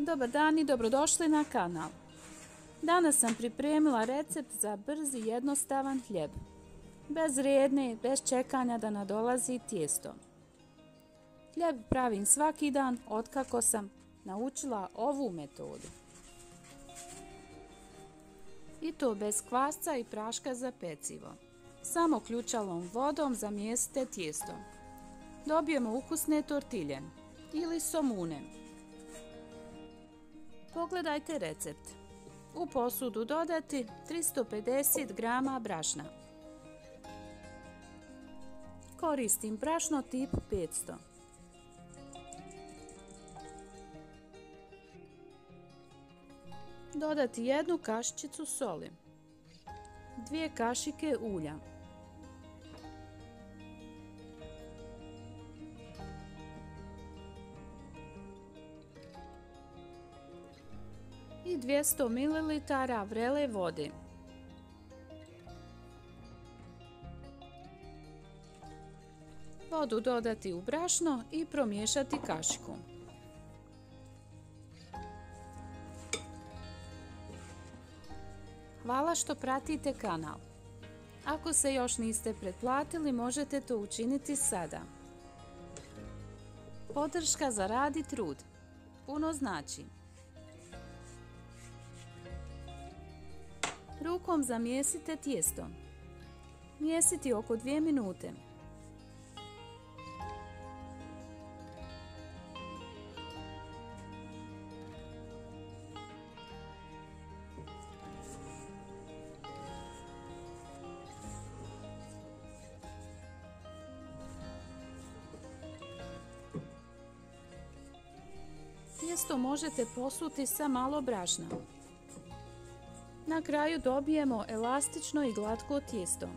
Dobar dan i dobrodošli na kanal. Danas sam pripremila recept za brz i jednostavan hljeb. Bez redne, bez čekanja da nadolazi tijesto. Hljeb pravim svaki dan otkako sam naučila ovu metodu. I to bez kvasca i praška za pecivo. Samo ključalom vodom zamjesite tijesto. Dobijemo ukusne tortilje ili somune. Pogledajte recept. U posudu dodati 350 g brašna. Koristim brašno tip 500. Dodati 1 kašičicu soli, 2 kašike ulja, i 200 ml vrele vode. Vodu dodati u brašno i promiješati kašikom. Hvala što pratite kanal. Ako se još niste pretplatili, možete to učiniti sada. Podrška za rad i trud puno znači. Rukom zamjesite tijesto. Mijesiti oko 2 minute. Tijesto možete posuti sa malo brašna. Na kraju dobijemo elastično i glatko tijesto.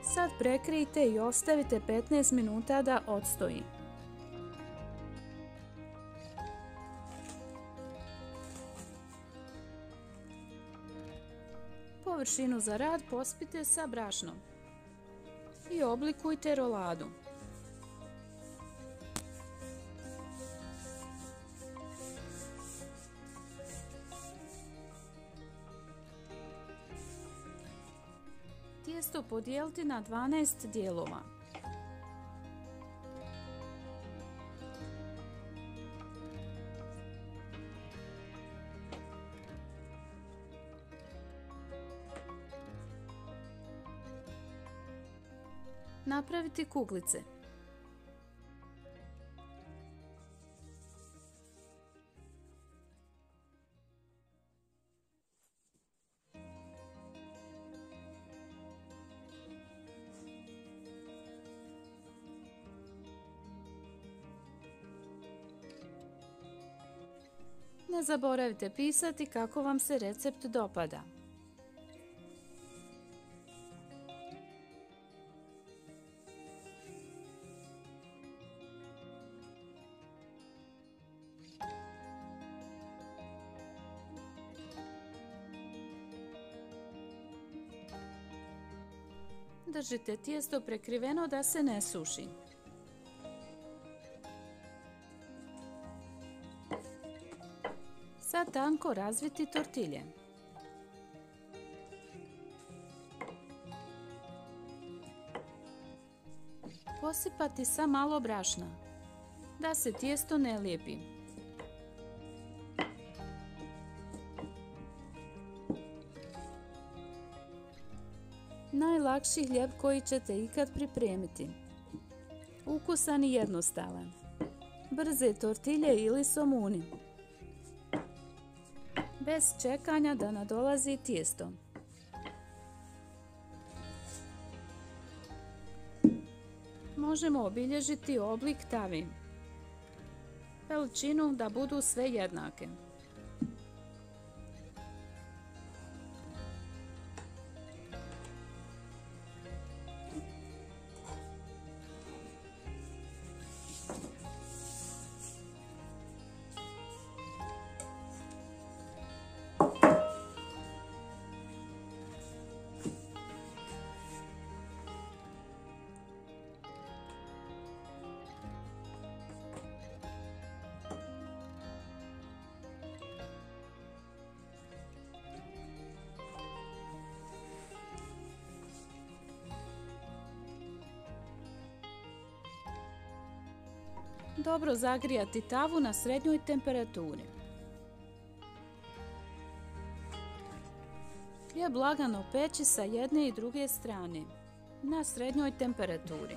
Sad prekrijte i ostavite 15 minuta da odstoji. Površinu za rad pospite sa brašnom i oblikujte roladu. Tijesto podijelite na 12 dijelova. Napraviti kuglice. Ne zaboravite pisati kako vam se recept dopada. Držite tijesto prekriveno da se ne suši. Sad tanko razviti tortilje. Posipati sa malo brašna, da se tijesto ne lijepi. Najlakši hljeb koji ćete ikad pripremiti. Ukusan i jednostavan. Brze tortilje ili somuni. Bez čekanja da nadolazi tijesto. Možemo obilježiti oblik tavi. Veličinu da budu sve jednake. Dobro zagrijati tavu na srednjoj temperaturi. Hljeb lagano peći sa jedne i druge strane na srednjoj temperaturi.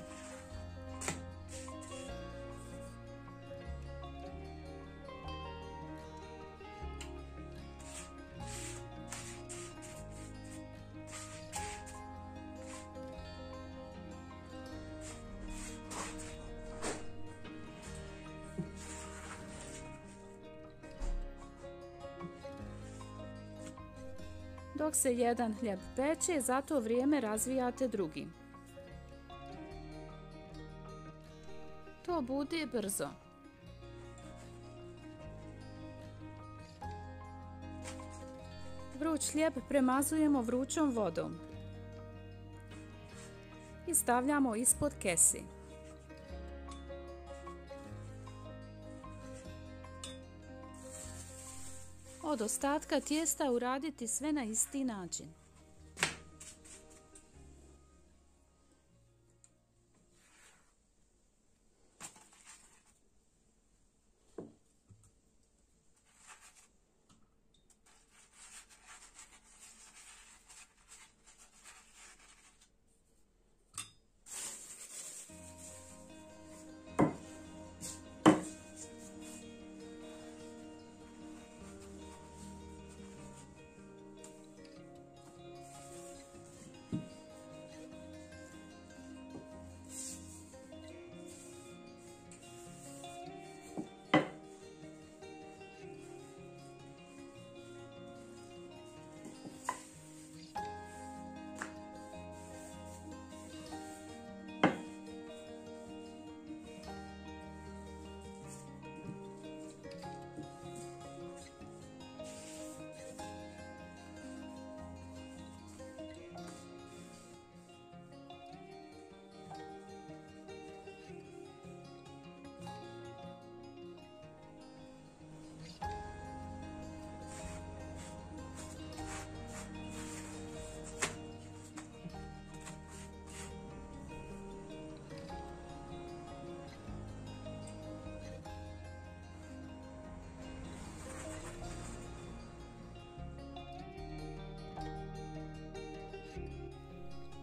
Dok se jedan hljeb peče, za to vrijeme razvijate drugi. To bude brzo. Vruć hljeb premazujemo vrućom vodom i stavljamo ispod kese. Od ostatka tijesta uraditi sve na isti način.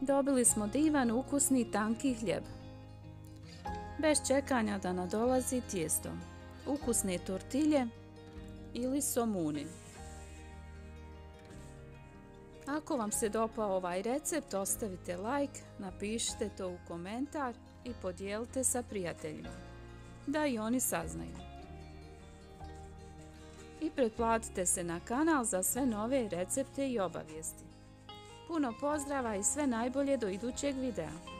Dobili smo divan, ukusni, tanki hljeb. Bez čekanja da nadolazi tijesto. Ukusne tortilje ili somuni. Ako vam se dopao ovaj recept, ostavite like, napišite to u komentar i podijelite sa prijateljima, da i oni saznaju. I pretplatite se na kanal za sve nove recepte i obavijesti. Puno pozdrava i sve najbolje do idućeg videa.